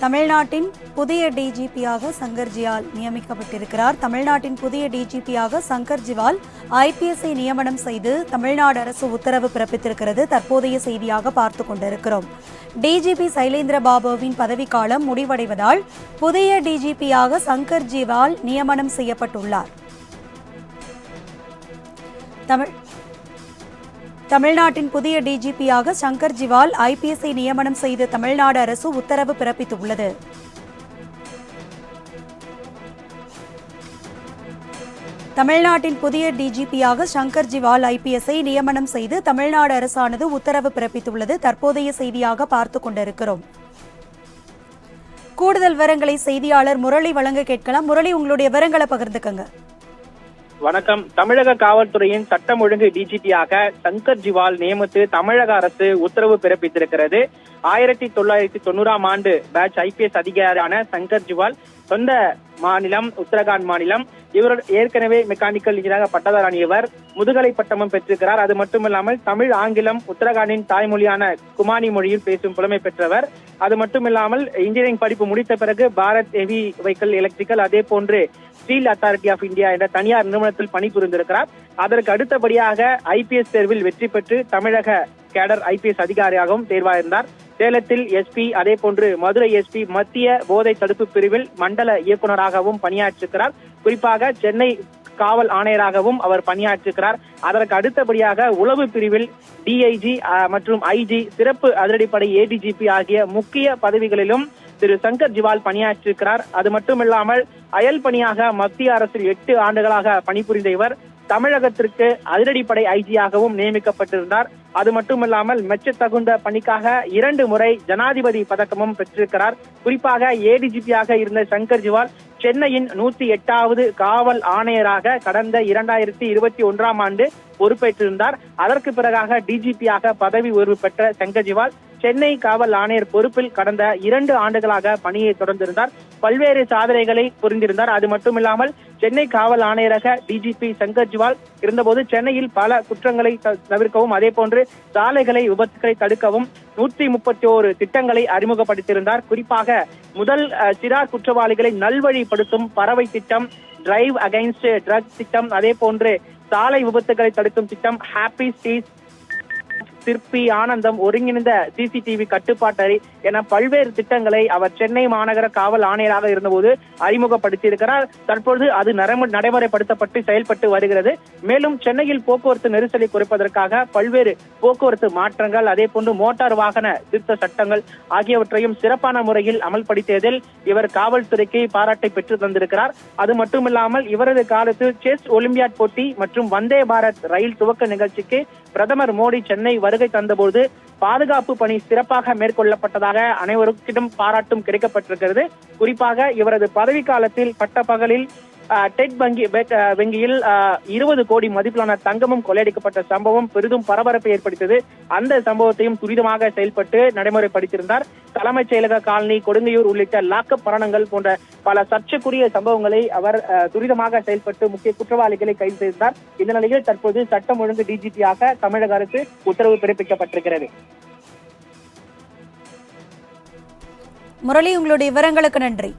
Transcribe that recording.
தமிழ்நாட்டின் புதிய டிஜிபியாக சங்கர் ஜிவால் நியமிக்கப்பட்டிருக்கிறார். தமிழ்நாட்டின் புதிய டிஜிபியாக சங்கர் ஜிவால் ஐபிஎஸ்ஐ நியமனம் செய்து தமிழ்நாடு அரசு உத்தரவு பிறப்பித்திருக்கிறது. தற்போதைய செய்தியாக பார்த்து கொண்டிருக்கிறோம். டிஜிபி சைலேந்திர பாபுவின் பதவிக்காலம் முடிவடைவதால் புதிய டிஜிபியாக சங்கர் ஜிவால் நியமனம் செய்யப்பட்டுள்ளார். தமிழ்நாட்டின் புதிய டிஜிபியாக சங்கர் ஜிவால் ஐபிஎஸ்ஐ நியமனம் செய்து தமிழ்நாடு அரசு உத்தரவு பிறப்பித்துள்ளது. தமிழ்நாட்டின் புதிய டிஜிபியாக சங்கர் ஜிவால் ஐபிஎஸ்ஐ நியமனம் செய்து தமிழ்நாடு அரசானது உத்தரவு பிறப்பித்துள்ளது. தற்போதைய செய்தியாக பார்த்து கொண்டிருக்கிறோம். கூடுதல் விவரங்களை செய்தியாளர் முரளி வழங்க கேட்கலாம். முரளி, உங்களுடைய விவரங்களை பகிர்ந்துக்கங்க. வணக்கம். தமிழக காவல்துறையின் சட்டம் ஒழுங்கு டிஜிபியாக சங்கர் ஜிவால் நியமித்து தமிழக அரசு உத்தரவு பிறப்பித்திருக்கிறது. 1990ஆம் ஆண்டு பேட்ச் ஐபிஎஸ் அதிகாரியான சங்கர் ஜிவால் சொந்த மாநிலம் உத்தரகாண்ட் மாநிலம். இவர் ஏற்கனவே மெக்கானிக்கல் இன்ஜினியராக பட்டதாரி இவர் முதுகலை பட்டமும் பெற்றிருக்கிறார். அது மட்டுமில்லாமல் தமிழ், ஆங்கிலம், உத்தரகாண்டின் தாய்மொழியான குமானி மொழியில் பேசும் புலமை பெற்றவர். அது மட்டுமில்லாமல் இன்ஜினியரிங் படிப்பு முடித்த பிறகு பாரத் ஹெவி வெஹிக்கிள் எலக்ட்ரிக்கல், அதே போன்று ஸ்டீல் அத்தாரிட்டி ஆஃப் இந்தியா என்ற தனியார் நிறுவனத்தில் பணிபுரிந்திருக்கிறார். அதற்கு அடுத்தபடியாக ஐபிஎஸ் தேர்வில் வெற்றி பெற்று தமிழக கேடர் ஐபிஎஸ் அதிகாரியாகவும் தேர்வாயிருந்தார். சேலத்தில் எஸ்பி, அதே போன்று மதுரை எஸ்பி, மத்திய போதை தடுப்பு பிரிவில் மண்டல இயக்குநராகவும் பணியாற்றிருக்கிறார். குறிப்பாக சென்னை காவல் ஆணையராகவும் அவர் பணியாற்றிருக்கிறார். அதற்கு அடுத்தபடியாக உளவு பிரிவில் டிஐஜி மற்றும் ஐஜி, சிறப்பு அதிரடிப்படை ஏடிஜிபி ஆகிய முக்கிய பதவிகளிலும் திரு சங்கர் ஜிவால் பணியாற்றிருக்கிறார். அது மட்டுமில்லாமல் அயல் பணியாக மத்திய அரசில் 8 ஆண்டுகளாக பணிபுரிந்த இவர் தமிழகத்திற்கு அதிரடிப்படை ஐஜியாகவும் நியமிக்கப்பட்டிருந்தார். அது மட்டுமல்லாமல் மெச்சத்தகுந்த பணிக்காக 2 முறை ஜனாதிபதி பதக்கமும் பெற்றிருக்கிறார். குறிப்பாக ஏடிஜிபியாக இருந்த சங்கர் ஜிவால் சென்னையின் 108வது காவல் ஆணையராக கடந்த 2021ஆம் ஆண்டு பொறுப்பேற்றிருந்தார். அதற்கு பிறகாக டிஜிபியாக பதவி உயர்வு பெற்ற சங்கர் ஜிவால் சென்னை காவல் ஆணையர் பொறுப்பில் கடந்த 2 ஆண்டுகளாக பணியை தொடர்ந்திருந்தார். பல்வேறு சாதனைகளை புரிந்திருந்தார். அது மட்டுமில்லாமல் சென்னை காவல் ஆணையராக டிஜிபி சங்கர் ஜிவால் இருந்தபோது சென்னையில் பல குற்றங்களை தவிர்க்கவும், அதே போன்று சாலைகளை விபத்துகளை தடுக்கவும் 131 திட்டங்களை அறிமுகப்படுத்தியிருந்தார். குறிப்பாக முதல் சிறார் குற்றவாளிகளை நல்வழிப்படுத்தும் பறவை திட்டம், டிரைவ் அகைன்ஸ்ட் ட்ரக்ஸ் திட்டம், அதே போன்று சாலை விபத்துகளை தடுக்கும் திட்டம், ஹாப்பி ஸ்ட்ரீட், சிற்பி, ஆனந்தம், ஒருங்கிணைந்த சிசிடிவி கட்டுப்பாட்டறை என பல்வேறு திட்டங்களை அவர் சென்னை மாநகர காவல் ஆணையராக இருந்தபோது அறிமுகப்படுத்தியிருக்கிறார். தற்போது அது நடைமுறைப்படுத்தப்பட்டு செயல்பட்டு வருகிறது. மேலும் சென்னையில் போக்குவரத்து நெரிசலை குறைப்பதற்காக பல்வேறு போக்குவரத்து மாற்றங்கள், அதே போன்று மோட்டார் வாகன திருத்த சட்டங்கள் ஆகியவற்றையும் சிறப்பான முறையில் அமல்படுத்தியதில் இவர் காவல்துறைக்கு பாராட்டை பெற்று தந்திருக்கிறார். அது மட்டுமில்லாமல் இவரது காலத்தில் செஸ் ஒலிம்பியாட் போட்டி மற்றும் வந்தே பாரத் ரயில் துவக்க நிகழ்ச்சிக்கு பிரதமர் மோடி சென்னை வருகை தந்தபோது பாதுகாப்பு பணி சிறப்பாக மேற்கொள்ளப்பட்டதாக அனைவருக்கிடம் பாராட்டும் கிடைக்கப்பட்டிருக்கிறது. குறிப்பாக இவரது பதவி காலத்தில் பட்டப்பகலில் டெட் வங்கியில் 20 கோடி மதிப்பிலான தங்கமும் கொள்ளையடிக்கப்பட்ட சம்பவம் பெரிதும் பரபரப்பை ஏற்படுத்தியது. அந்த சம்பவத்தையும் துரிதமாக செயல்பட்டு நடைமுறைப்படுத்தியிருந்தார். தலைமைச் செயலக காலனி, கொடுங்கையூர் உள்ளிட்ட லாக்கப் மரணங்கள் போன்ற பல சர்ச்சைக்குரிய சம்பவங்களை அவர் துரிதமாக செயல்பட்டு முக்கிய குற்றவாளிகளை கைது செய்தார். இந்த நிலையில் தற்போது சட்டம் ஒழுங்கு டிஜிபியாக தமிழக அரசு உத்தரவு பிறப்பிக்கப்பட்டிருக்கிறது. முரளி, உங்களுடைய விவரங்களுக்கு நன்றி.